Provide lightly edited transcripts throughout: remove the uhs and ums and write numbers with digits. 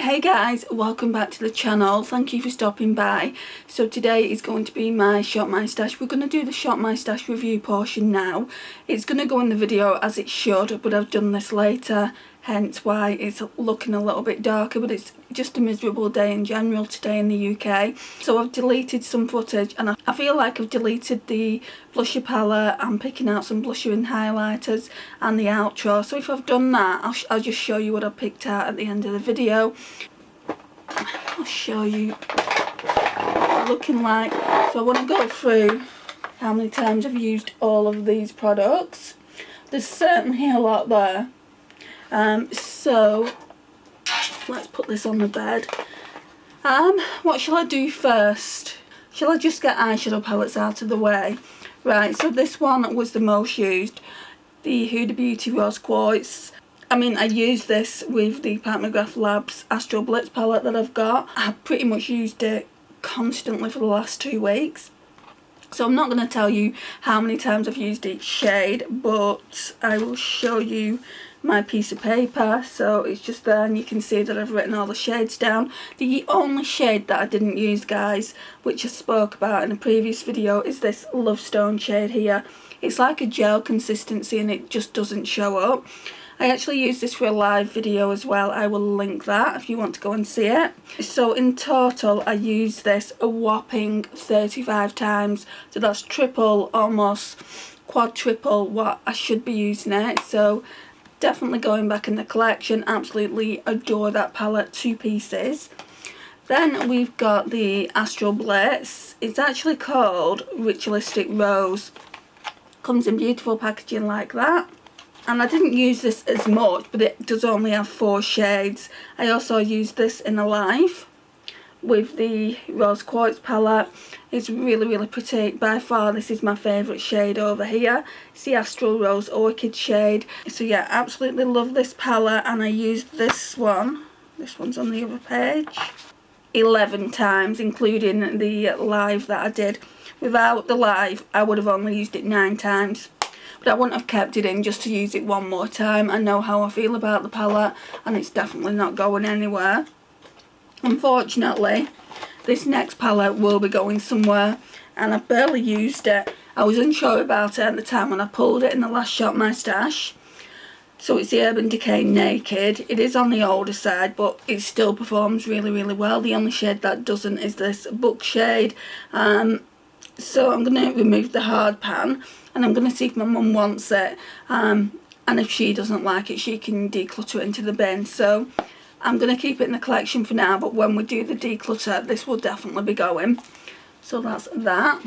Hey guys, welcome back to the channel. Thank you for stopping by. So today is going to be my Shop My Stash. We're going to do the Shop My Stash review portion now. It's going to go in the video as it should, but I've done this later, hence why it's looking a little bit darker, but it's just a miserable day in general today in the UK. So I've deleted some footage, and I feel like I've deleted the blusher palette. I'm picking out some blusher and highlighters and the outro. So if I've done that, I'll just show you what I picked out at the end of the video. I'll show you what they're looking like. So I want to go through how many times I've used all of these products. There's certainly a lot there. So let's put this on the bed. What shall I do first? Shall I just get eyeshadow palettes out of the way? Right, so this one was the most used, the Huda Beauty Rose Quartz. I mean, I use this with the Pat McGrath Labs Astral Blitz palette that I've got. I've pretty much used it constantly for the last 2 weeks. So I'm not going to tell you how many times I've used each shade, but I will show you my piece of paper. So it's just there, and you can see that I've written all the shades down. The only shade that I didn't use, guys, which I spoke about in a previous video, is this Love Stone shade here. It's like a gel consistency and it just doesn't show up. I actually used this for a live video as well. I will link that if you want to go and see it. So in total, I used this a whopping 35 times. So that's triple, almost quadruple what I should be using it. So definitely going back in the collection. Absolutely adore that palette, 2 pieces. Then we've got the Astral Blitz. It's actually called Ritualistic Rose. Comes in beautiful packaging like that. And I didn't use this as much, but it does only have 4 shades. I also used this in a live with the Rose Quartz palette. It's really pretty. By far, this is my favourite shade over here. It's the Astral Rose Orchid shade. So yeah, absolutely love this palette, and I used this one. This one's on the other page. 11 times, including the live that I did. Without the live, I would have only used it 9 times. But I wouldn't have kept it in just to use it one more time. I know how I feel about the palette, and it's definitely not going anywhere. Unfortunately, this next palette will be going somewhere, and I barely used it. I was unsure about it at the time when I pulled it in the last Shop My Stash. So it's the Urban Decay Naked. It is on the older side, but it still performs really well. The only shade that doesn't is this Book shade. So I'm going to remove the hard pan, and I'm going to see if my mum wants it, and if she doesn't like it, she can declutter it into the bin. So I'm going to keep it in the collection for now, but when we do the declutter, this will definitely be going. So that's that.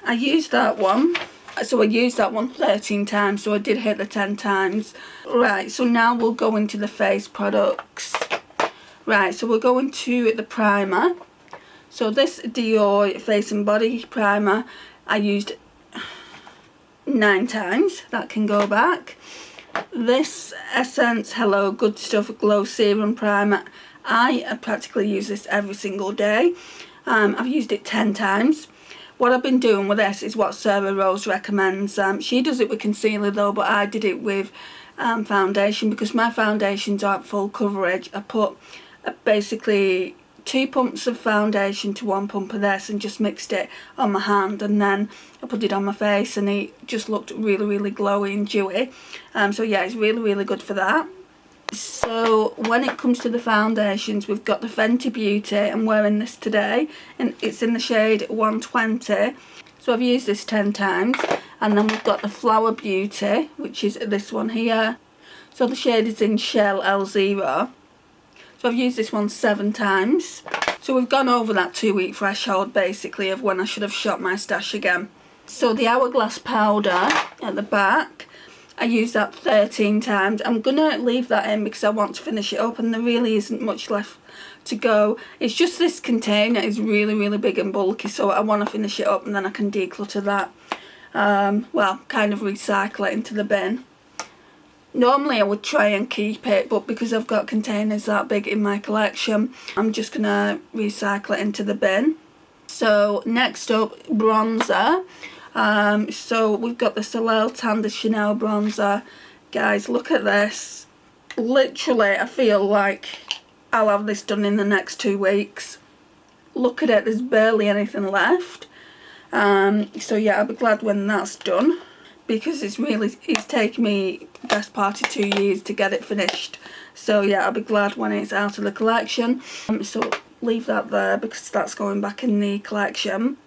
I used that one. So I used that one 13 times, so I did hit the 10 times. Right, so now we'll go into the face products. Right, so we're going to the primer. So this Dior Face and Body Primer, I used 9 times. That can go back. This Essence Hello Good Stuff Glow Serum Primer, I practically use this every single day. I've used it 10 times. What I've been doing with this is what Sarah Rose recommends. She does it with concealer though, but I did it with foundation, because my foundations aren't full coverage. I put basically 2 pumps of foundation to 1 pump of this and just mixed it on my hand, and then I put it on my face, and it just looked really glowy and dewy. So yeah, it's really good for that. So when it comes to the foundations, we've got the Fenty Beauty. I'm wearing this today, and it's in the shade 120. So I've used this 10 times. And then we've got the Flower Beauty, which is this one here. So the shade is in Shell L0. So I've used this one 7 times. So we've gone over that 2-week threshold basically of when I should have shot my stash again. So the Hourglass powder at the back, I used that 13 times. I'm going to leave that in because I want to finish it up, and there really isn't much left to go. It's just this container is really big and bulky, so I want to finish it up and then I can declutter that. Well, kind of recycle it into the bin. Normally I would try and keep it, but because I've got containers that big in my collection, I'm just going to recycle it into the bin. So next up, bronzer. So we've got the Soleil Tan de Chanel bronzer. Guys, look at this. Literally, I feel like I'll have this done in the next 2 weeks. Look at it, there's barely anything left. So yeah, I'll be glad when that's done, because it's taken me best part of 2 years to get it finished. So yeah, I'll be glad when it's out of the collection. So leave that there because that's going back in the collection.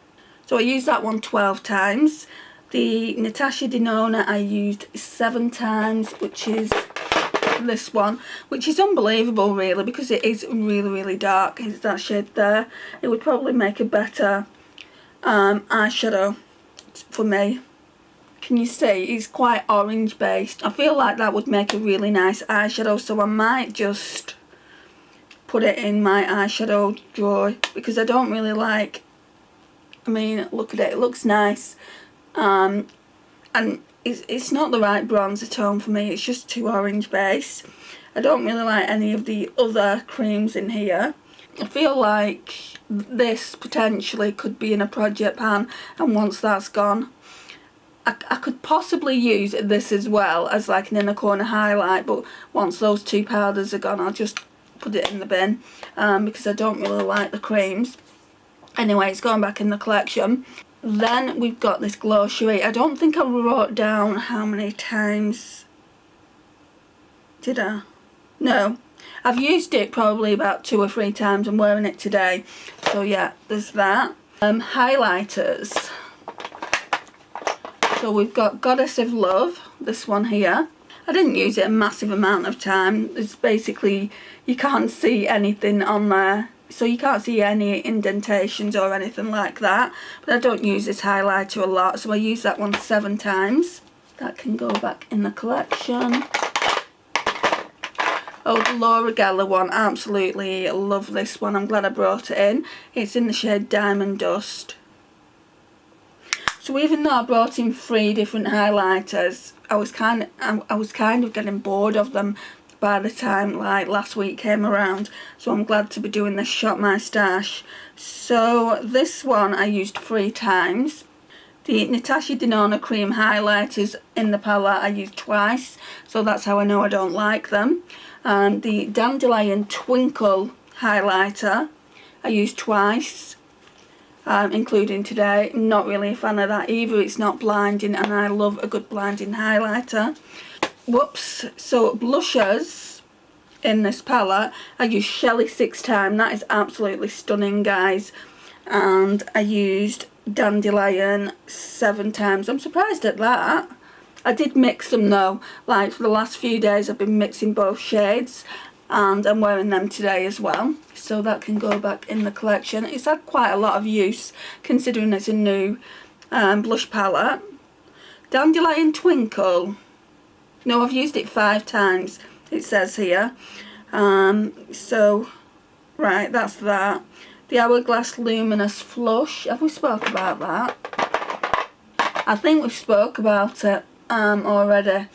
So I used that one 12 times. The Natasha Denona I used 7 times, which is this one, which is unbelievable really, because it is really, really dark. It's that shade there. It would probably make a better eyeshadow for me. Can you see? It's quite orange based. I feel like that would make a really nice eyeshadow, so I might just put it in my eyeshadow drawer, because I don't really like, I mean, look at it, it looks nice, and it's not the right bronzer tone for me. It's just too orange base. I don't really like any of the other creams in here. I feel like this potentially could be in a project pan, and once that's gone, I could possibly use this as well as like an inner corner highlight, but once those 2 powders are gone, I'll just put it in the bin, because I don't really like the creams. Anyway, it's going back in the collection. Then we've got this Glow Cherie. I don't think I wrote down how many times. Did I? No. I've used it probably about 2 or 3 times. I'm wearing it today. So yeah, there's that. Highlighters. So we've got Goddess of Love, this one here. I didn't use it a massive amount of time. It's basically, you can't see anything on there. So you can't see any indentations or anything like that. But I don't use this highlighter a lot, so I use that one 7 times. That can go back in the collection. Oh, the Laura Geller one, absolutely love this one. I'm glad I brought it in. It's in the shade Diamond Dust. So even though I brought in 3 different highlighters, I was kind of getting bored of them by the time like last week came around. So I'm glad to be doing this Shop My Stash. So this one I used 3 times. The Natasha Denona cream highlighters in the palette I used twice, so that's how I know I don't like them. The Dandelion Twinkle highlighter I used twice. Including today. Not really a fan of that either. It's not blinding, and I love a good blinding highlighter. Whoops. So blushers in this palette, I used Shelley 6 times. That is absolutely stunning, guys. And I used Dandelion 7 times. I'm surprised at that. I did mix them though. Like for the last few days I've been mixing both shades, and I'm wearing them today as well. So that can go back in the collection. It's had quite a lot of use considering it's a new blush palette. Dandelion Twinkle. No, I've used it 5 times, it says here. So, right, that's that. The Hourglass Luminous Flush. Have we spoke about that? I think we spoke about it already.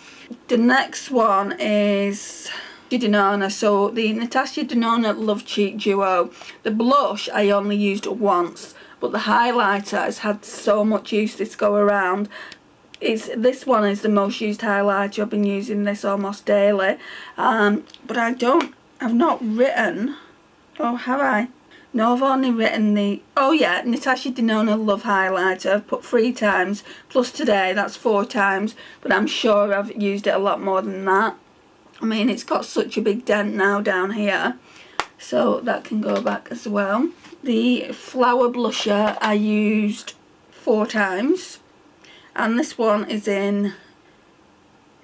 The next one is Denona. So the Natasha Denona Love Cheek Duo. The blush I only used once, but the highlighter has had so much use this go around. This one is the most used highlighter. I've been using this almost daily. But I've not written, oh have I? No, I've only written the, oh yeah, Natasha Denona Love Highlighter. I've put 3 times, plus today, that's 4 times, but I'm sure I've used it a lot more than that. I mean, it's got such a big dent now down here, so that can go back as well. The Flower Blusher I used 4 times, and this one is in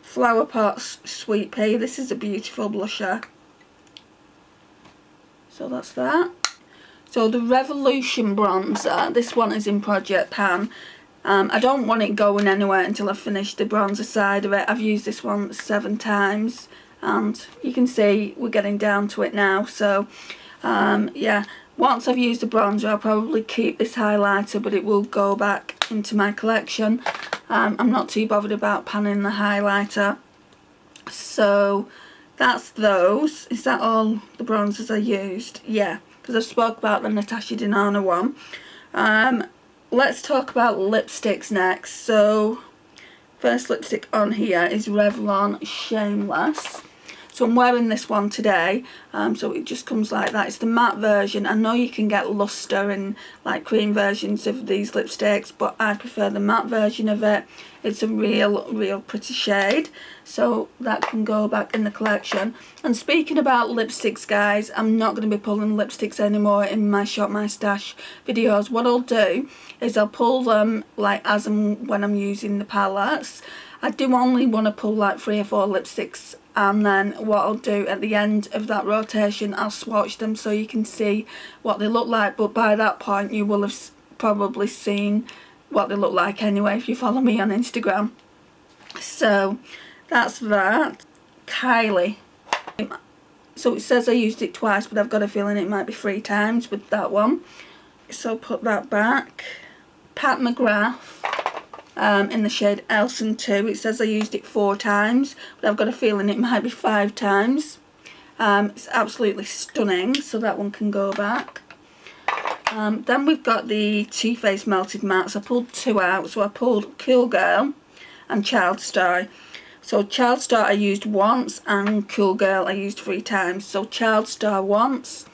Flower Pots Sweet Pea. This is a beautiful blusher. So that's that. So the Revolution Bronzer, this one is in Project Pan. I don't want it going anywhere until I've finished the bronzer side of it. I've used this one 7 times. And you can see we're getting down to it now. So yeah, once I've used the bronzer I'll probably keep this highlighter, but it will go back into my collection. I'm not too bothered about panning the highlighter. So that's those. Is that all the bronzers I used? Yeah, because I've spoke about the Natasha Denona one. Let's talk about lipsticks next. So first lipstick on here is Revlon Shameless. So I'm wearing this one today, so it just comes like that. It's the matte version. I know you can get luster and like cream versions of these lipsticks, but I prefer the matte version of it. It's a real pretty shade, so that can go back in the collection. And speaking about lipsticks, guys, I'm not going to be pulling lipsticks anymore in my Shop My Stash videos. What I'll do is I'll pull them like as and when I'm using the palettes. I do only want to pull like 3 or 4 lipsticks, and then what I'll do at the end of that rotation, I'll swatch them so you can see what they look like. But by that point you will have probably seen what they look like anyway if you follow me on Instagram. So that's that. Kylie. So it says I used it twice, but I've got a feeling it might be 3 times with that one. So put that back. Pat McGrath. In the shade Elson 2. It says I used it 4 times, but I've got a feeling it might be 5 times. It's absolutely stunning, so that one can go back. Then we've got the Too Faced Melted Mattes. I pulled 2 out, so I pulled Cool Girl and Child Star. So Child Star I used once and Cool Girl I used 3 times. So Child Star once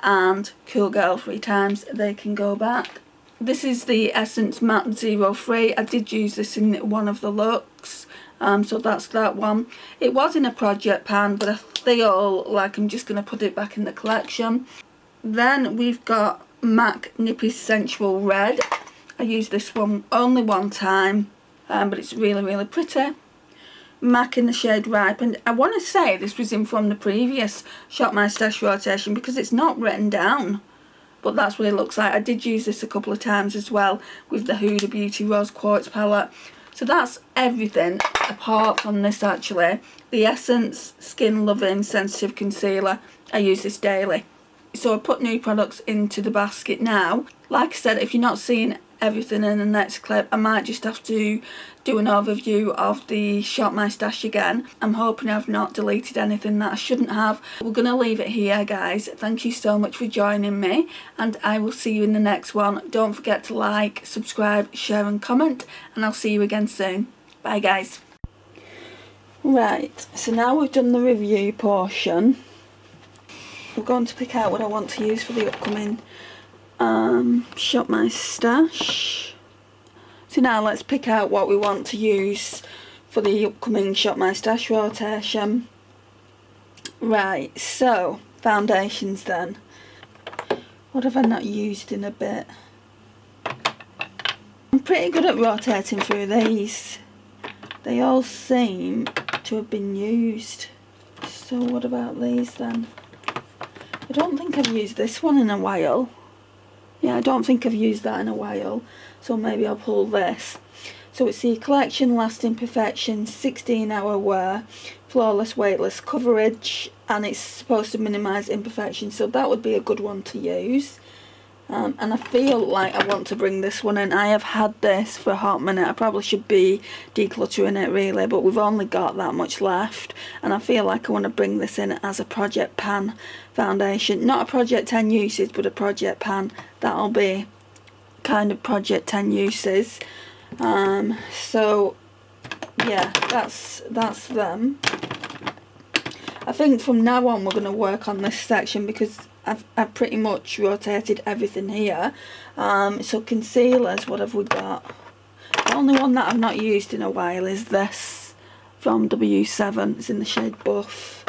and Cool Girl 3 times, they can go back. This is the Essence Matte 03. I did use this in one of the looks, so that's that one. It was in a project pan, but I feel like I'm just going to put it back in the collection. Then we've got MAC Nippy Sensual Red. I used this one only 1 time, but it's really pretty. MAC in the shade Ripe, and I want to say this was in from the previous Shop My Stash rotation because it's not written down. But that's what it looks like. I did use this a couple of times as well with the Huda Beauty Rose Quartz palette. So that's everything apart from this actually. The Essence Skin Loving Sensitive Concealer. I use this daily. So I put new products into the basket now. Like I said, if you're not seeing everything in the next clip, I might just have to do an overview of the Shop My Stash again. I'm hoping I've not deleted anything that I shouldn't have. We're going to leave it here, guys. Thank you so much for joining me, and I will see you in the next one. Don't forget to like, subscribe, share and comment, and I'll see you again soon. Bye, guys. Right, so now we've done the review portion. We're going to pick out what I want to use for the upcoming Shop My Stash. So now let's pick out what we want to use for the upcoming Shop My Stash rotation. Right, so foundations then. What have I not used in a bit? I'm pretty good at rotating through these. They all seem to have been used. So what about these then? I don't think I've used this one in a while. Yeah, I don't think I've used that in a while, so maybe I'll pull this. So it's the Collection Lasting Perfection 16-hour wear, flawless weightless coverage, and it's supposed to minimise imperfections, so that would be a good one to use. And I feel like I want to bring this one in. I have had this for a hot minute. I probably should be decluttering it really, but we've only got that much left, and I feel like I want to bring this in as a Project Pan foundation. Not a Project 10 uses, but a Project Pan. That'll be kind of Project 10 uses. So yeah, that's them. I think from now on we're going to work on this section because I've pretty much rotated everything here. So concealers, what have we got? The only one that I've not used in a while is this from W7. It's in the shade Buff.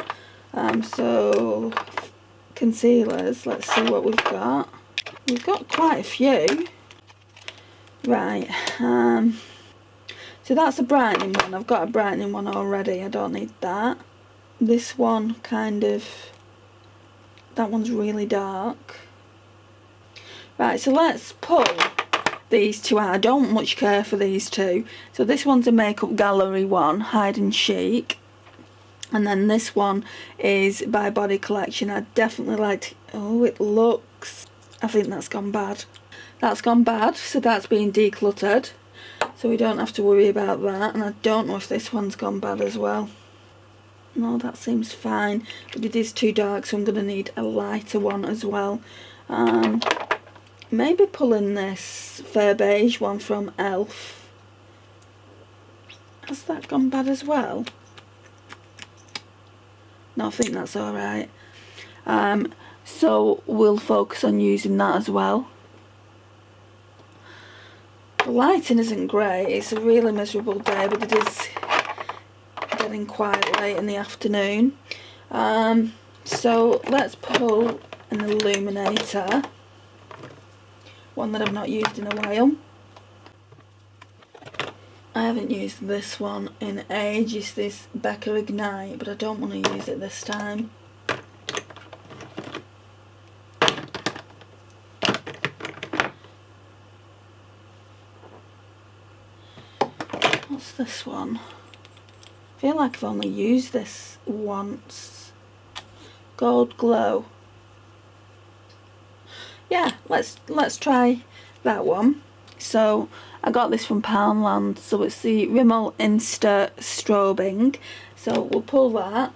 So concealers, let's see what we've got. We've got quite a few. Right, so that's a brightening one. I've got a brightening one already. I don't need that. This one kind of, that one's really dark. Right, so let's pull these two out. I don't much care for these two. So this one's a Makeup Gallery one, Hide and Chic. And then this one is by Body Collection. I definitely like, oh, it looks, I think that's gone bad. That's gone bad, so that's being decluttered. So we don't have to worry about that. And I don't know if this one's gone bad as well. No, that seems fine, but it is too dark, so I'm going to need a lighter one as well. Maybe pulling this Fair Beige one from e.l.f. Has that gone bad as well? No, I think that's alright. So we'll focus on using that as well. The lighting isn't great, it's a really miserable day, but it is getting quite late in the afternoon. So let's pull an illuminator, one that I've not used in a while. I haven't used this one in ages, this Becca Ignite, but I don't want to use it this time. What's this one? I feel like I've only used this once. Gold Glow. Yeah, let's try that one. So I got this from Poundland, so it's the Rimmel Insta Strobing. So we'll pull that.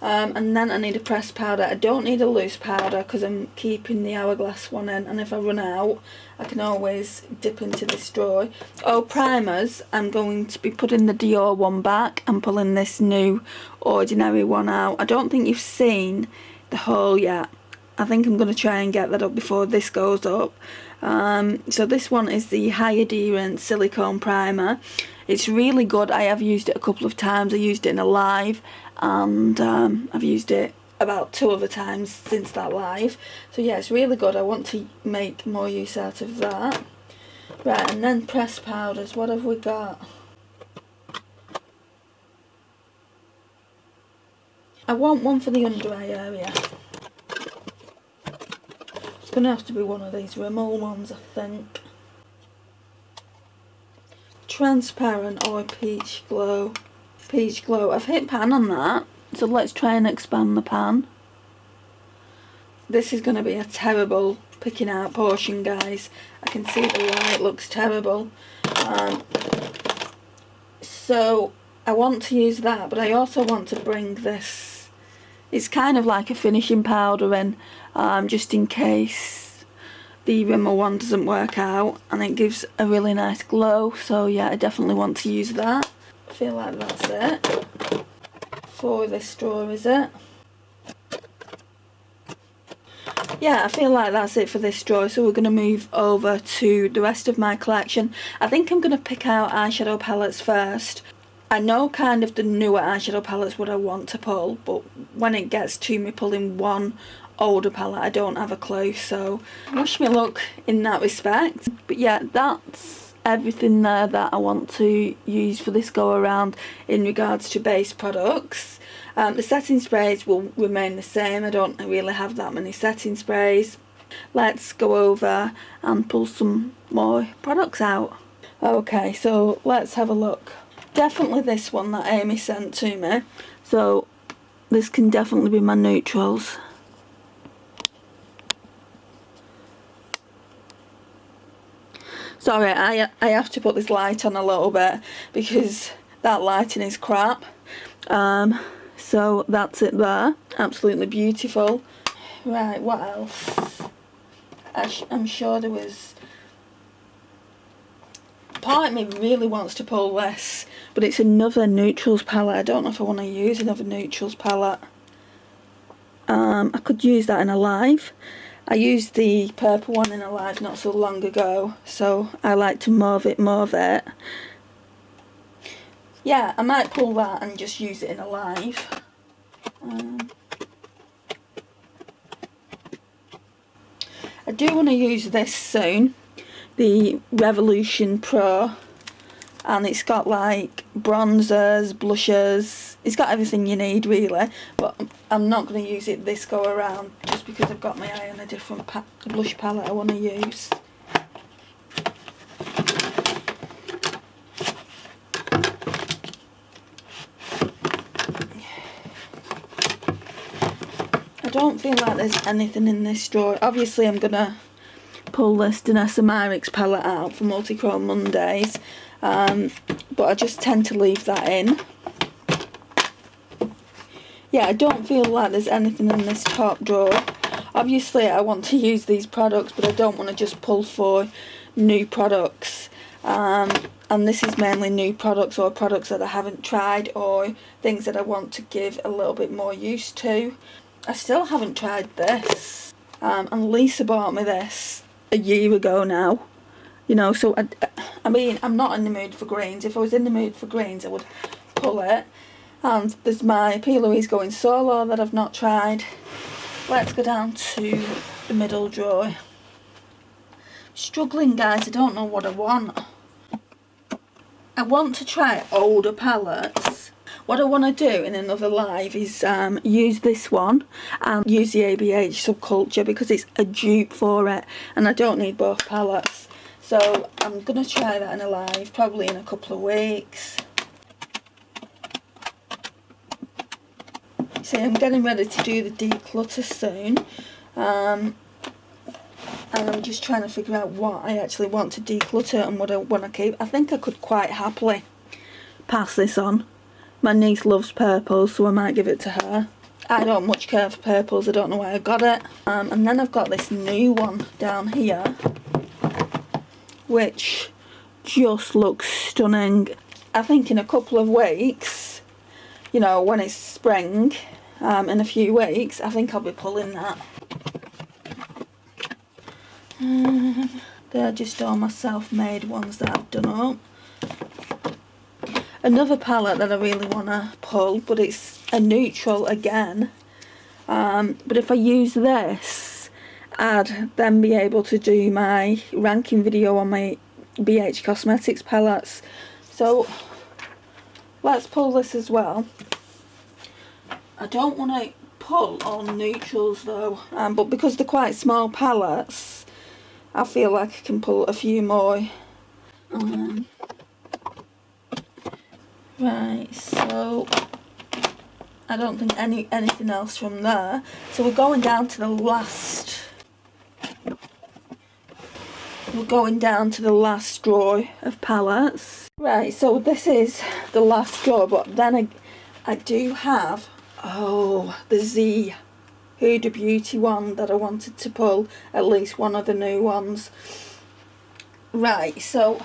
And then I need a pressed powder. I don't need a loose powder because I'm keeping the Hourglass one in, and if I run out I can always dip into this drawer. Oh, primers, I'm going to be putting the Dior one back and pulling this new Ordinary one out. I don't think you've seen the haul yet. I think I'm going to try and get that up before this goes up. So this one is the High Adherence Silicone Primer. It's really good. I have used it a couple of times. I used it in a live, and I've used it about 2 other times since that live. So yeah, it's really good. I want to make more use out of that. Right, and then pressed powders. What have we got? I want one for the under eye area. It's going to have to be one of these Rimmel ones, I think. Transparent or Peach Glow. Peach Glow. I've hit pan on that, so let's try and expand the pan. This is going to be a terrible picking out portion, guys. I can see the light looks terrible. So I want to use that, but I also want to bring this. It's kind of like a finishing powder in, just in case the Rimmel one doesn't work out, and it gives a really nice glow. So yeah, I definitely want to use that. I feel like that's it for this straw, is it? Yeah, I feel like that's it for this straw, so we're going to move over to the rest of my collection. I think I'm going to pick out eyeshadow palettes first. I know kind of the newer eyeshadow palettes what I want to pull, but when it gets to me pulling one older palette, I don't have a clue, so wish me luck in that respect. But yeah, that's everything there that I want to use for this go around in regards to base products. The setting sprays will remain the same. I don't really have that many setting sprays. Let's go over and pull some more products out. Okay, so let's have a look. Definitely this one that Amy sent to me. So this can definitely be my neutrals. Sorry, I have to put this light on a little bit because that lighting is crap. So that's it there. Absolutely beautiful. Right, what else? I'm sure there was... Part of me really wants to pull this, but it's another neutrals palette. I don't know if I want to use another neutrals palette. I could use that in a live. I used the purple one in a live not so long ago, so I like to mauve it. Yeah, I might pull that and just use it in a live. I do want to use this soon, the Revolution Pro, and it's got like bronzers, blushers, it's got everything you need really, but I'm not going to use it this go around just because I've got my eye on a different blush palette I want to use. I don't feel like there's anything in this drawer. Obviously I'm going to pull this Danessa Myricks palette out for Multichrome Mondays, but I just tend to leave that in. Yeah, I don't feel like there's anything in this top drawer. Obviously I want to use these products, but I don't want to just pull for new products. and this is mainly new products or products that I haven't tried or things that I want to give a little bit more use to. I still haven't tried this, and Lisa bought me this a year ago now, you know, so I mean, I'm not in the mood for greens. If I was in the mood for greens, I would pull it. And there's my P. Louise Going Solo that I've not tried. Let's go down to the middle drawer. Struggling, guys, I don't know what I want. I want to try older palettes. What I want to do in another live is use this one and use the ABH Subculture because it's a dupe for it and I don't need both palettes. So I'm going to try that in a live, probably in a couple of weeks. See, I'm getting ready to do the declutter soon. And I'm just trying to figure out what I actually want to declutter and what I want to keep. I think I could quite happily pass this on. My niece loves purples, so I might give it to her. I don't much care for purples, I don't know why I got it. And then I've got this new one down here, which just looks stunning. I think in a couple of weeks, you know, when it's spring, in a few weeks, I think I'll be pulling that. They're just all my self-made ones that I've done up. Another palette that I really want to pull, but it's a neutral again. But if I use this, I'd then be able to do my ranking video on my BH Cosmetics palettes. So let's pull this as well. I don't want to pull all neutrals though, but because they're quite small palettes, I feel like I can pull a few more. Right, so I don't think anything else from there. So we're going down to the last. We're going down to the last drawer of palettes. Right, so this is the last drawer, but then I do have the Z Huda Beauty one that I wanted to pull, at least one of the new ones. Right, so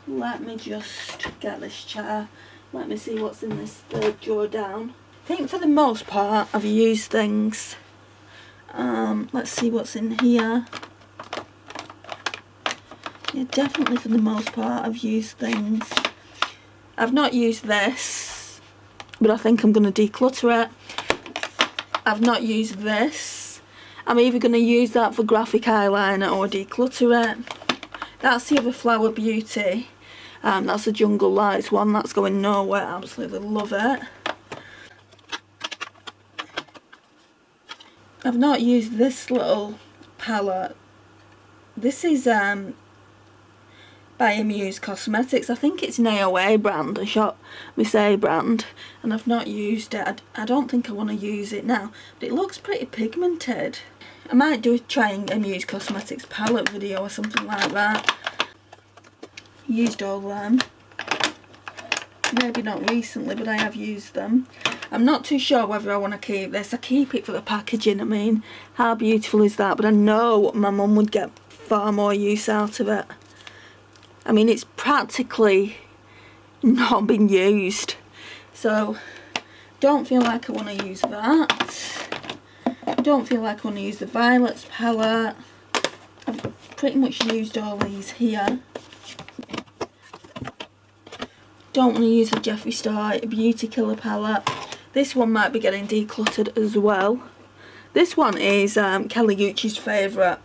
let me just get this chair. Let me see what's in this third drawer down. I think for the most part I've used things. Let's see what's in here. Yeah, definitely for the most part I've used things. I've not used this, but I think I'm going to declutter it. I've not used this. I'm either going to use that for graphic eyeliner or declutter it. That's the other Flower Beauty. That's the Jungle Lights one. That's going nowhere. I absolutely love it. I've not used this little palette. This is by Amuse Cosmetics. I think it's an AOA brand, a Shop Miss A brand, and I've not used it. I don't think I want to use it now, but it looks pretty pigmented. I might do a trying Amuse Cosmetics palette video or something like that. Used all them. Maybe not recently, but I have used them. I'm not too sure whether I want to keep this. I keep it for the packaging. I mean, how beautiful is that? But I know my mum would get far more use out of it. I mean, it's practically not been used. So, don't feel like I want to use that. Don't feel like I want to use the Violets palette. I've pretty much used all these here. Don't want to use the Jeffree Star Beauty Killer palette. This one might be getting decluttered as well. This one is Kelly Uchis's favourite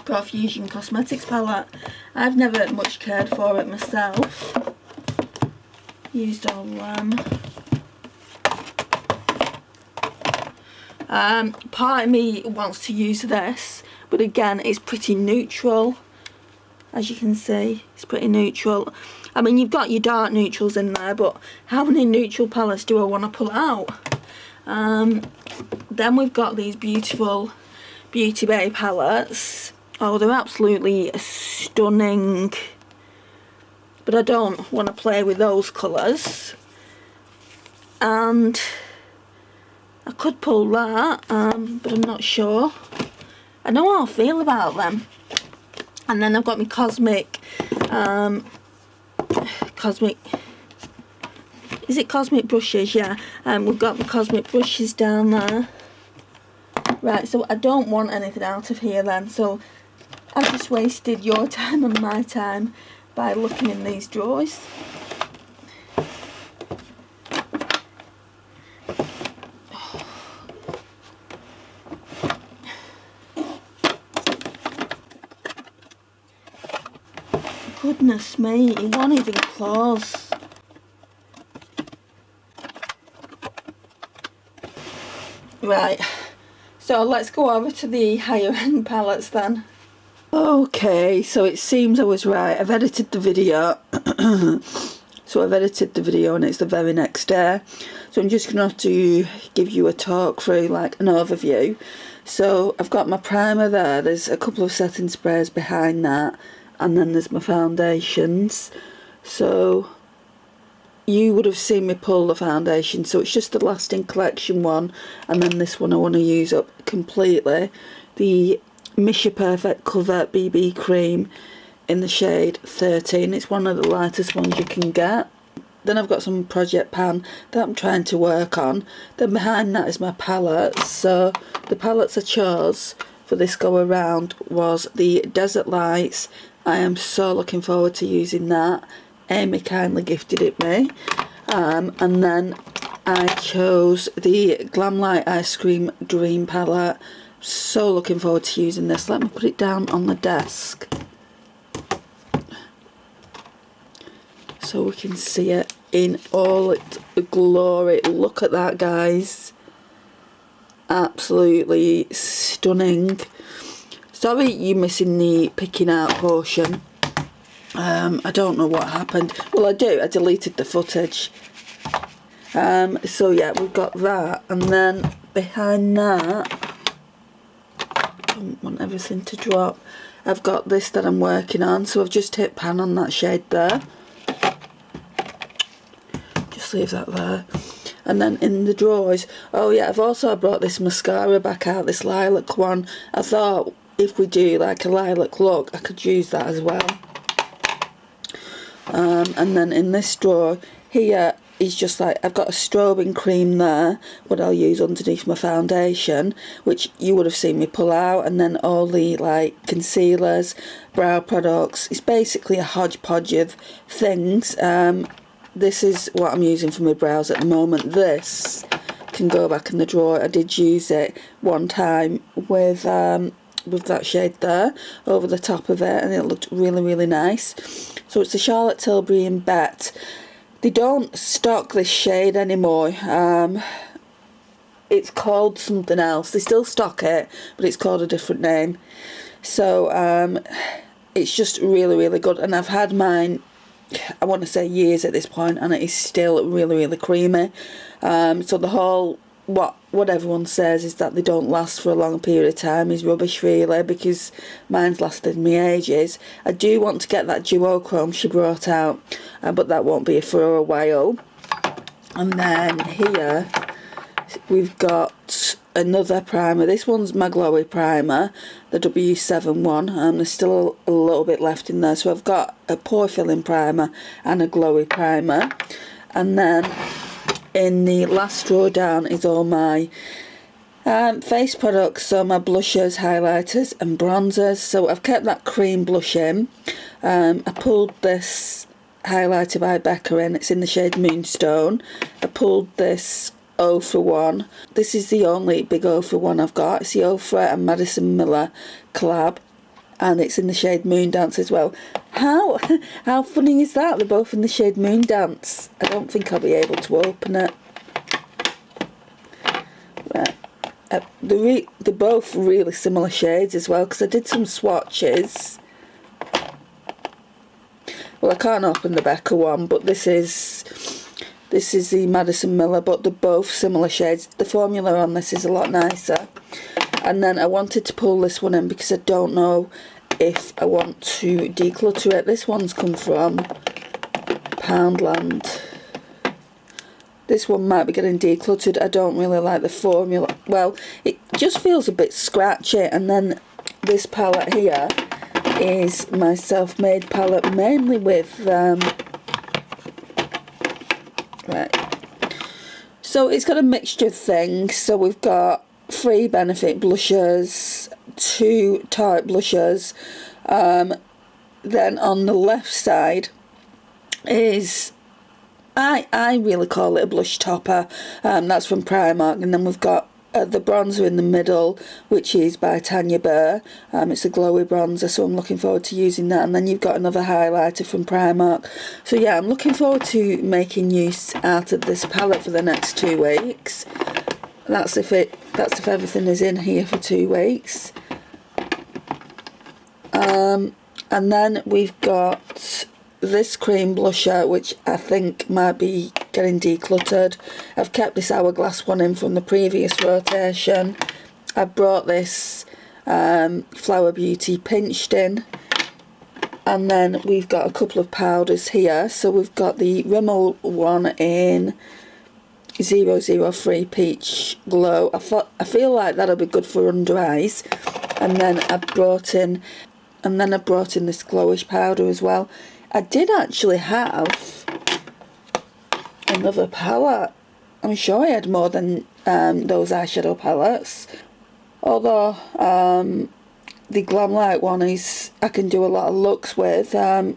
Profusion Cosmetics palette. I've never much cared for it myself. Used all them. Part of me wants to use this, but again, it's pretty neutral. As you can see, it's pretty neutral. I mean, you've got your dark neutrals in there, but how many neutral palettes do I want to pull out? Then we've got these beautiful Beauty Bay palettes. Oh, they're absolutely stunning. But I don't want to play with those colours. And I could pull that, but I'm not sure. I know how I feel about them. And then I've got my Cosmic, is it Cosmic brushes? Yeah, we've got the Cosmic brushes down there. Right, so I don't want anything out of here then, so I've just wasted your time and my time by looking in these drawers. Goodness me, it won't even close. Right, so let's go over to the higher end palettes then. Okay, so it seems I was right. I've edited the video. So I've edited the video and it's the very next day. So I'm just going to have to give you a talk through, like an overview. So I've got my primer there. There's a couple of setting sprays behind that. And then there's my foundations. So you would have seen me pull the foundation. So it's just the Lasting Collection one. And then this one I want to use up completely. The Misha Perfect Covert BB Cream in the shade 13. It's one of the lightest ones you can get. Then I've got some Project Pan that I'm trying to work on. Then behind that is my palettes. So the palettes I chose for this go around was the Desert Lights. I am so looking forward to using that. Amy kindly gifted it me. And then I chose the Glamlight Ice Cream Dream palette. So looking forward to using this. Let me put it down on the desk so we can see it in all its glory. Look at that, guys. Absolutely stunning. Sorry you're missing the picking out portion. I don't know what happened. Well, I deleted the footage. So yeah, we've got that, and then behind that, don't want everything to drop, I've got this that I'm working on. So I've just hit pan on that shade there. Just leave that there. And then in the drawers, oh yeah, I've also brought this mascara back out, this lilac one. I thought if we do like a lilac look, I could use that as well. And then in this drawer here is just like, I've got a strobing cream there, what I'll use underneath my foundation, which you would have seen me pull out, and then all the like concealers, brow products. It's basically a hodgepodge of things. This is what I'm using for my brows at the moment. This can go back in the drawer. I did use it one time with that shade there over the top of it, and it looked really, really nice. So it's the Charlotte Tilbury in Bet. They don't stock this shade anymore. It's called something else. They still stock it, but it's called a different name. So it's just really, really good. And I've had mine, I want to say years at this point, and it is still really, really creamy. So the whole, what everyone says is that they don't last for a long period of time is rubbish, really, because mine's lasted me ages. I do want to get that duochrome she brought out, but that won't be for a while. And then here we've got another primer. This one's my glowy primer, the W7 one. There's still a little bit left in there, so I've got a pore filling primer and a glowy primer. And then in the last drawer down is all my face products, so my blushers, highlighters and bronzers. So I've kept that cream blush in. I pulled this highlighter by Becca in, it's in the shade Moonstone. I pulled this Ofra one. This is the only big Ofra one I've got. It's the Ofra and Madison Miller collab, and it's in the shade Moondance as well. How funny is that? They're both in the shade Moondance. I don't think I'll be able to open it. Right. They're both really similar shades as well, because I did some swatches. Well, I can't open the Becca one, but this is the Madison Miller, but they're both similar shades. The formula on this is a lot nicer. And then I wanted to pull this one in because I don't know if I want to declutter it. This one's come from Poundland. This one might be getting decluttered. I don't really like the formula. Well, it just feels a bit scratchy. And then this palette here is my self-made palette, mainly with right. So it's got a mixture of things. So we've got 3 Benefit blushers, 2 Tarte blushers. Then on the left side is, I really call it a blush topper. That's from Primark. And then we've got the bronzer in the middle, which is by Tanya Burr. It's a glowy bronzer, so I'm looking forward to using that. And then you've got another highlighter from Primark. So yeah, I'm looking forward to making use out of this palette for the next 2 weeks. That's if everything is in here for 2 weeks. And then we've got this cream blusher, which I think might be getting decluttered. I've kept this Hourglass one in from the previous rotation. I brought this Flower Beauty pinched in. And then we've got a couple of powders here. So we've got the Rimmel one in 003 Peach Glow. I feel like that'll be good for under eyes. And then I brought in this glowish powder as well. I did actually have another palette. I'm sure I had more than those eyeshadow palettes. Although the Glamlight one is, I can do a lot of looks with.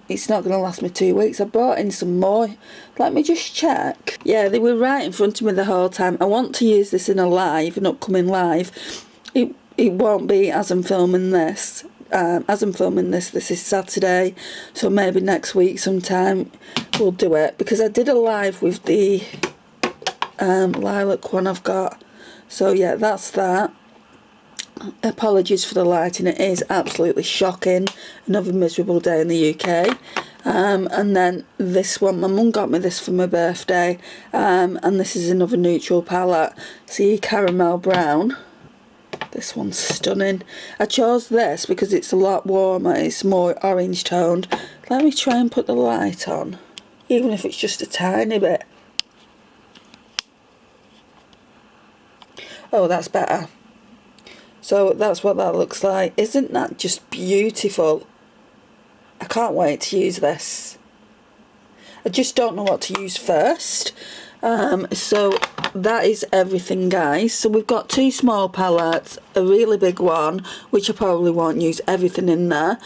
It's not going to last me 2 weeks. I brought in some more. Let me just check. Yeah, they were right in front of me the whole time. I want to use this in a live, an upcoming live. It won't be as I'm filming this. This is Saturday, so maybe next week sometime we'll do it, because I did a live with the lilac one I've got. So yeah, that's that. Apologies for the lighting, it is absolutely shocking. Another miserable day in the UK. And then this one, my mum got me this for my birthday, and this is another neutral palette. See, Caramel Brown. This one's stunning. I chose this because it's a lot warmer, it's more orange toned. Let me try and put the light on, even if it's just a tiny bit. Oh, that's better. So that's what that looks like. Isn't that just beautiful? I can't wait to use this. I just don't know what to use first. So that is everything, guys. So we've got 2 small palettes, a really big one, which I probably won't use everything in there.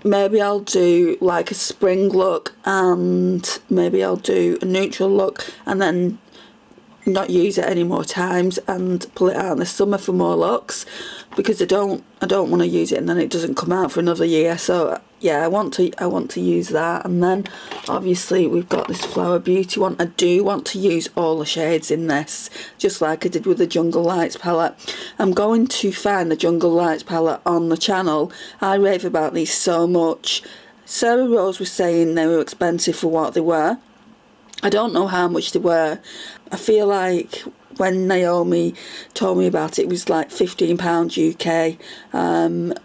Maybe I'll do like a spring look, and maybe I'll do a neutral look, and then not use it any more times and pull it out in the summer for more looks, because I don't want to use it and then it doesn't come out for another year. So yeah, I want to use that. And then obviously we've got this Flower Beauty one. I do want to use all the shades in this, just like I did with the Jungle Lights palette. I'm going to find the Jungle Lights palette on the channel. I rave about these so much. Sarah Rose was saying they were expensive for what they were. I don't know how much they were. I feel like when Naomi told me about it, it was like £15 UK.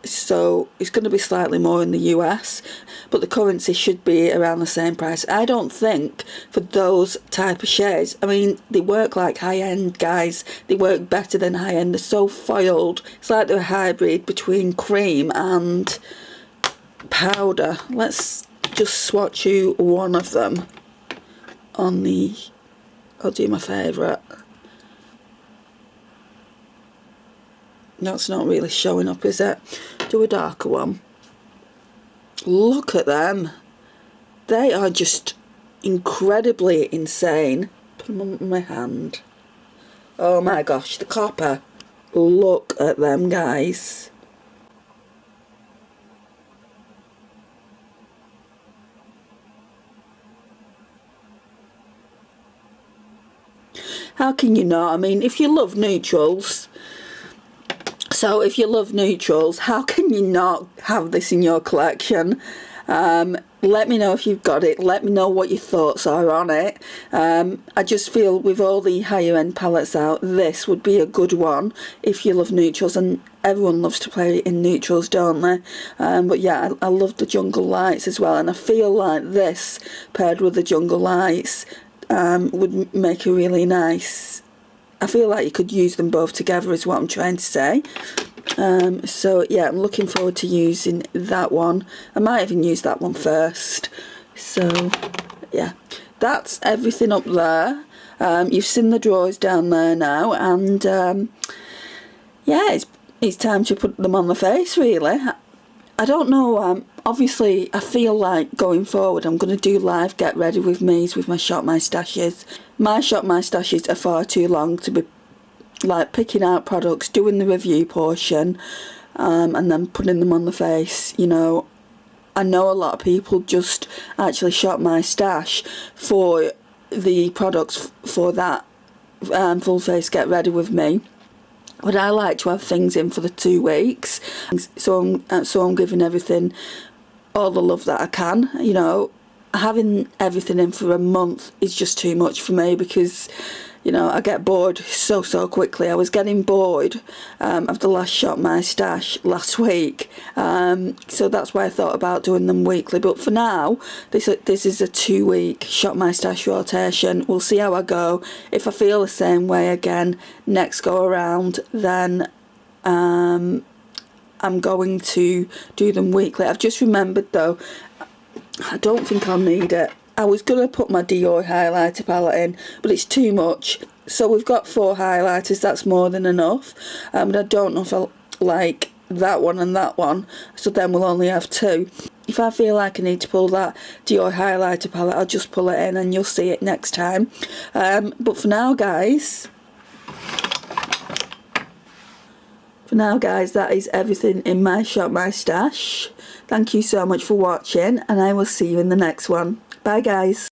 So it's going to be slightly more in the US, but the currency should be around the same price. I don't think for those type of shades, I mean, they work like high-end, guys. They work better than high-end. They're so foiled. It's like they're a hybrid between cream and powder. Let's just swatch you one of them. I'll do my favourite. That's not really showing up, is it? Do a darker one. Look at them. They are just incredibly insane. Put them on my hand. Oh my gosh, the copper. Look at them, guys. How can you not? I mean, if you love neutrals, how can you not have this in your collection? Let me know if you've got it. Let me know what your thoughts are on it. I just feel with all the higher end palettes out, this would be a good one if you love neutrals, and everyone loves to play in neutrals, don't they? But yeah, I love the Jungle Lights as well, and I feel like this paired with the Jungle Lights would make a really nice. I feel like you could use them both together, is what I'm trying to say. So yeah, I'm looking forward to using that one. I might even use that one first. So yeah, that's everything up there. You've seen the drawers down there now, and yeah, it's time to put them on the face, really. I don't know, obviously I feel like going forward I'm going to do live get ready with me's with my Shop My Stashes. My Shop My Stashes are far too long to be like picking out products, doing the review portion, and then putting them on the face. You know, I know a lot of people just actually shop my stash for the products for that full face get ready with me, but I like to have things in for the 2 weeks, so I'm giving everything all the love that I can. You know, having everything in for a month is just too much for me, because you know, I get bored so quickly. I was getting bored of the last Shop My Stash last week, so that's why I thought about doing them weekly. But for now, this is a 2-week Shop My Stash rotation. We'll see how I go. If I feel the same way again next go around, then I'm going to do them weekly. I've just remembered though, I don't think I'll need it. I was going to put my Dior highlighter palette in, but it's too much. So we've got 4 highlighters, that's more than enough. But I don't know if I like that one and that one, so then we'll only have 2. If I feel like I need to pull that Dior highlighter palette, I'll just pull it in and you'll see it next time. But for now, guys, that is everything in my Shop My Stash. Thank you so much for watching, and I will see you in the next one. Bye guys.